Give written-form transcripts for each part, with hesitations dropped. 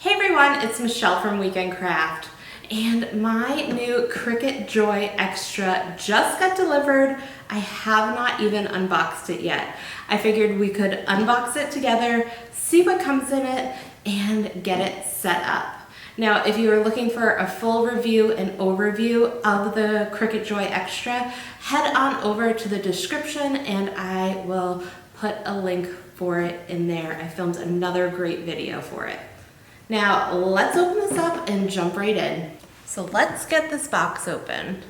Hey everyone, it's Michelle from Weekend Craft, and my new Cricut Joy Xtra just got delivered. I have not even unboxed it yet. I figured we could unbox it together, see what comes in it, and get it set up. Now, if you are looking for a full review and overview of the Cricut Joy Xtra, head on over to the description and I will put a link for it in there. I filmed another great video for it. Now, let's open this up and jump right in. So let's get this box open.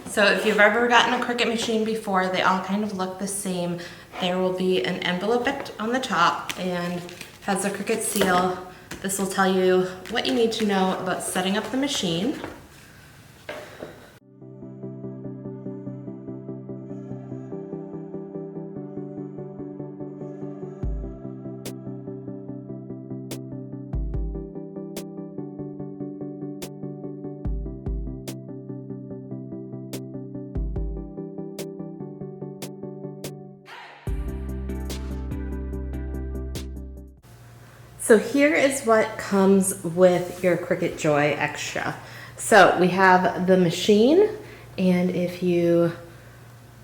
So if you've ever gotten a Cricut machine before, they all kind of look the same. There will be an envelope on the top and has a Cricut seal. This will tell you what you need to know about setting up the machine. So here is what comes with your Cricut Joy Xtra. So we have the machine, and if you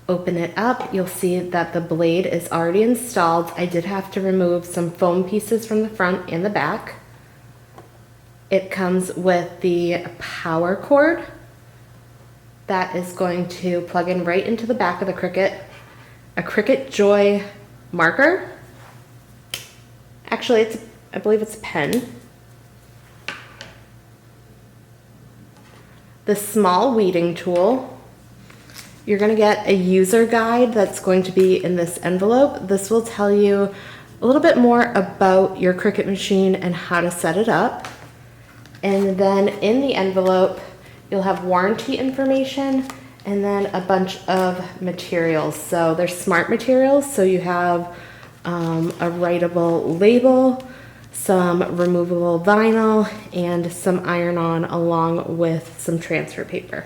open it up, you'll see that the blade is already installed. I did have to remove some foam pieces from the front and the back. It comes with the power cord that is going to plug in right into the back of the Cricut, a Cricut Joy marker. Actually, I believe it's a pen. The small weeding tool. You're going to get a user guide that's going to be in this envelope. This will tell you a little bit more about your Cricut machine and how to set it up. And then in the envelope, you'll have warranty information and then a bunch of materials. So there's smart materials, so you have a writable label, some removable vinyl, and some iron-on along with some transfer paper.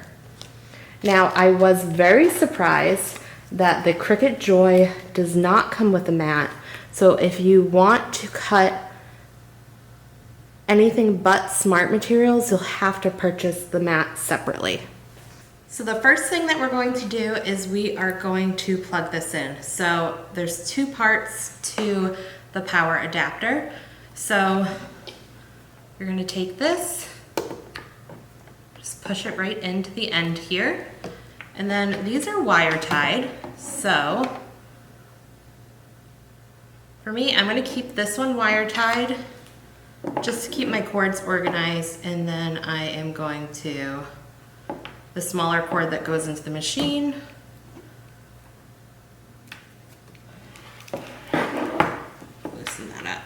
Now, I was very surprised that the Cricut Joy does not come with a mat. So if you want to cut anything but smart materials, you'll have to purchase the mat separately. So the first thing that we're going to do is we are going to plug this in. So there's two parts to the power adapter. So you're going to take this, just push it right into the end here. And then these are wire tied. So for me, I'm going to keep this one wire tied just to keep my cords organized. And then I am going to, the smaller cord that goes into the machine, loosen that up.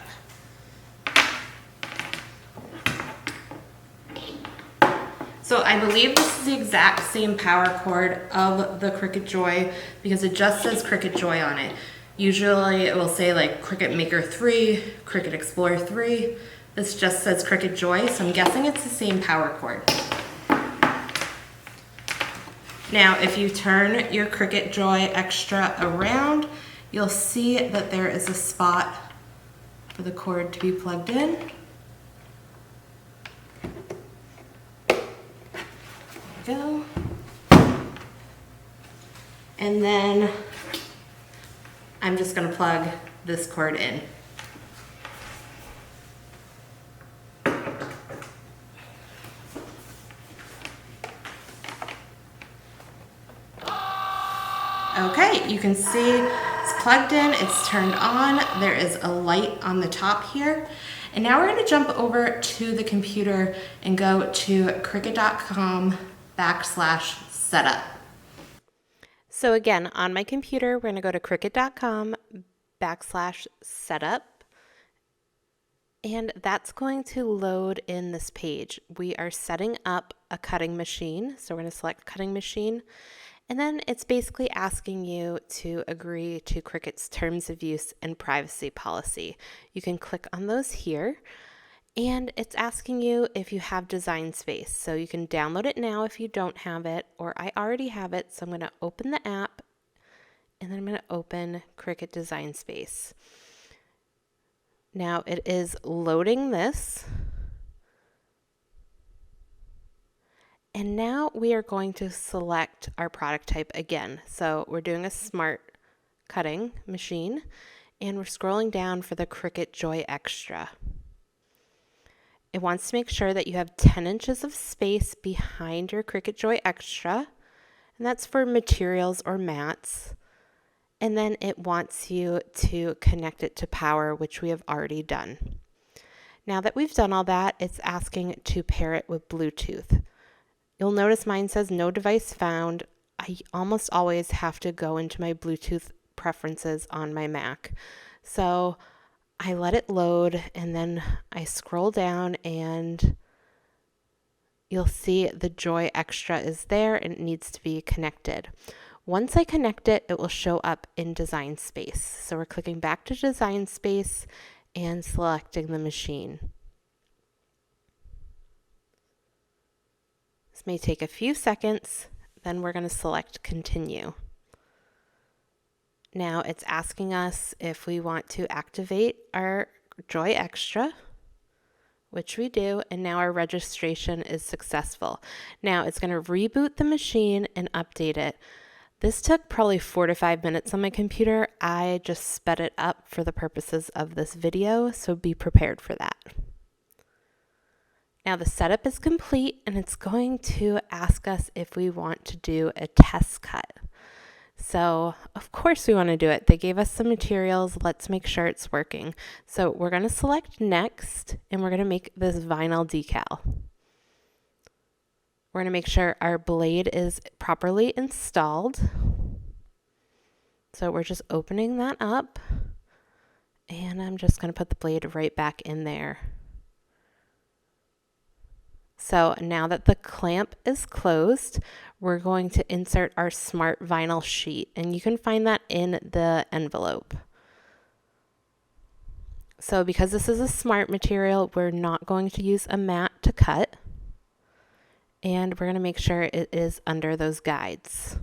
So I believe this is the exact same power cord of the Cricut Joy because it just says Cricut Joy on it. Usually it will say like Cricut Maker 3, Cricut Explorer 3. This just says Cricut Joy, so I'm guessing it's the same power cord. Now, if you turn your Cricut Joy Xtra around, you'll see that there is a spot for the cord to be plugged in. Go. And then I'm just going to plug this cord in. Okay, you can see it's plugged in, it's turned on, there is a light on the top here. And now we're going to jump over to the computer and go to cricut.com/setup. So again, on my computer, we're going to go to cricut.com/setup. And that's going to load in this page. We are setting up a cutting machine. So we're going to select cutting machine. And then it's basically asking you to agree to Cricut's terms of use and privacy policy. You can click on those here. And it's asking you if you have Design Space. So you can download it now if you don't have it, or I already have it. So I'm going to open the app, and then I'm going to open Cricut Design Space. Now it is loading this. And now we are going to select our product type again. So we're doing a smart cutting machine, and we're scrolling down for the Cricut Joy Xtra. It wants to make sure that you have 10 inches of space behind your Cricut Joy Xtra, and that's for materials or mats. And then it wants you to connect it to power, which we have already done. Now that we've done all that, it's asking to pair it with Bluetooth. You'll notice mine says no device found. I almost always have to go into my Bluetooth preferences on my Mac. So I let it load, and then I scroll down, and you'll see the Joy Xtra is there and it needs to be connected. Once I connect it, it will show up in Design Space. So we're clicking back to Design Space and selecting the machine. This may take a few seconds, then we're going to select Continue. Now it's asking us if we want to activate our Joy Xtra, which we do, and now our registration is successful. Now it's going to reboot the machine and update it. This took probably 4 to 5 minutes on my computer. I just sped it up for the purposes of this video, so be prepared for that. Now the setup is complete, and it's going to ask us if we want to do a test cut. So of course we want to do it. They gave us some materials. Let's make sure it's working. So we're going to select next, and we're going to make this vinyl decal. We're going to make sure our blade is properly installed. So we're just opening that up, and I'm just going to put the blade right back in there. So now that the clamp is closed, we're going to insert our smart vinyl sheet, and you can find that in the envelope. So because this is a smart material, we're not going to use a mat to cut, and we're going to make sure it is under those guides.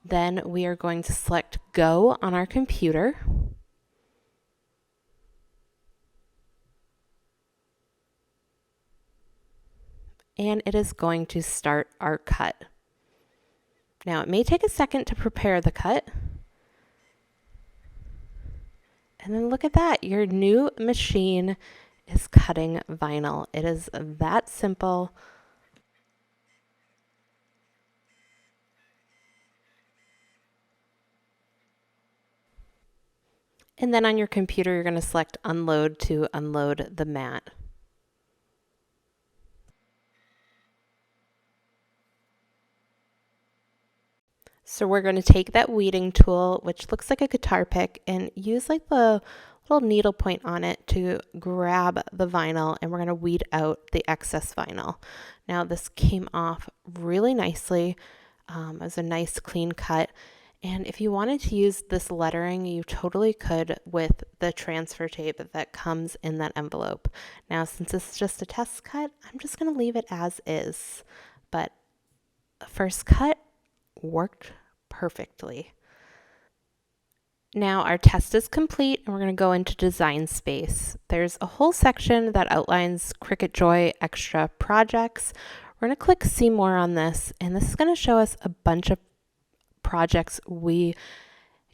Then we are going to select Go on our computer. And it is going to start our cut. Now it may take a second to prepare the cut. And then look at that, your new machine is cutting vinyl. It is that simple. And then on your computer, you're going to select Unload to unload the mat. So we're going to take that weeding tool, which looks like a guitar pick, and use like the little needle point on it to grab the vinyl, and we're going to weed out the excess vinyl. Now this came off really nicely. It was a nice clean cut. And if you wanted to use this lettering, you totally could with the transfer tape that comes in that envelope. Now, since it's just a test cut, I'm just going to leave it as is. But the first cut worked perfectly. Now our test is complete, and we're going to go into Design Space. There's a whole section that outlines Cricut Joy Xtra projects. We're going to click See More on this, and this is going to show us a bunch of projects we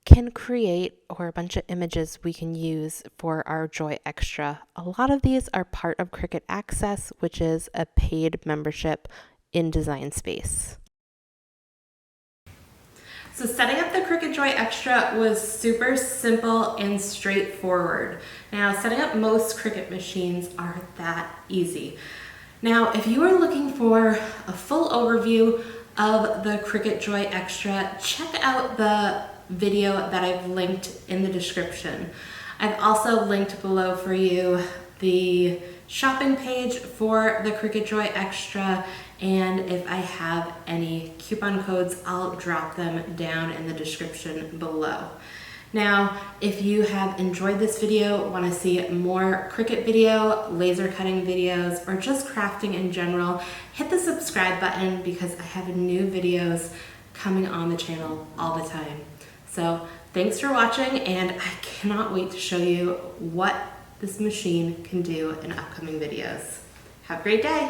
can create, or a bunch of images we can use for our Joy Xtra. A lot of these are part of Cricut Access, which is a paid membership in Design Space. So setting up the Cricut Joy Xtra was super simple and straightforward. Now, setting up most Cricut machines are that easy. Now, if you are looking for a full overview of the Cricut Joy Xtra, check out the video that I've linked in the description. I've also linked below for you the shopping page for the Cricut Joy Xtra, and if I have any coupon codes, I'll drop them down in the description below. Now, if you have enjoyed this video, want to see more Cricut video, laser cutting videos, or just crafting in general, hit the subscribe button because I have new videos coming on the channel all the time. So thanks for watching, and I cannot wait to show you what this machine can do in upcoming videos. Have a great day.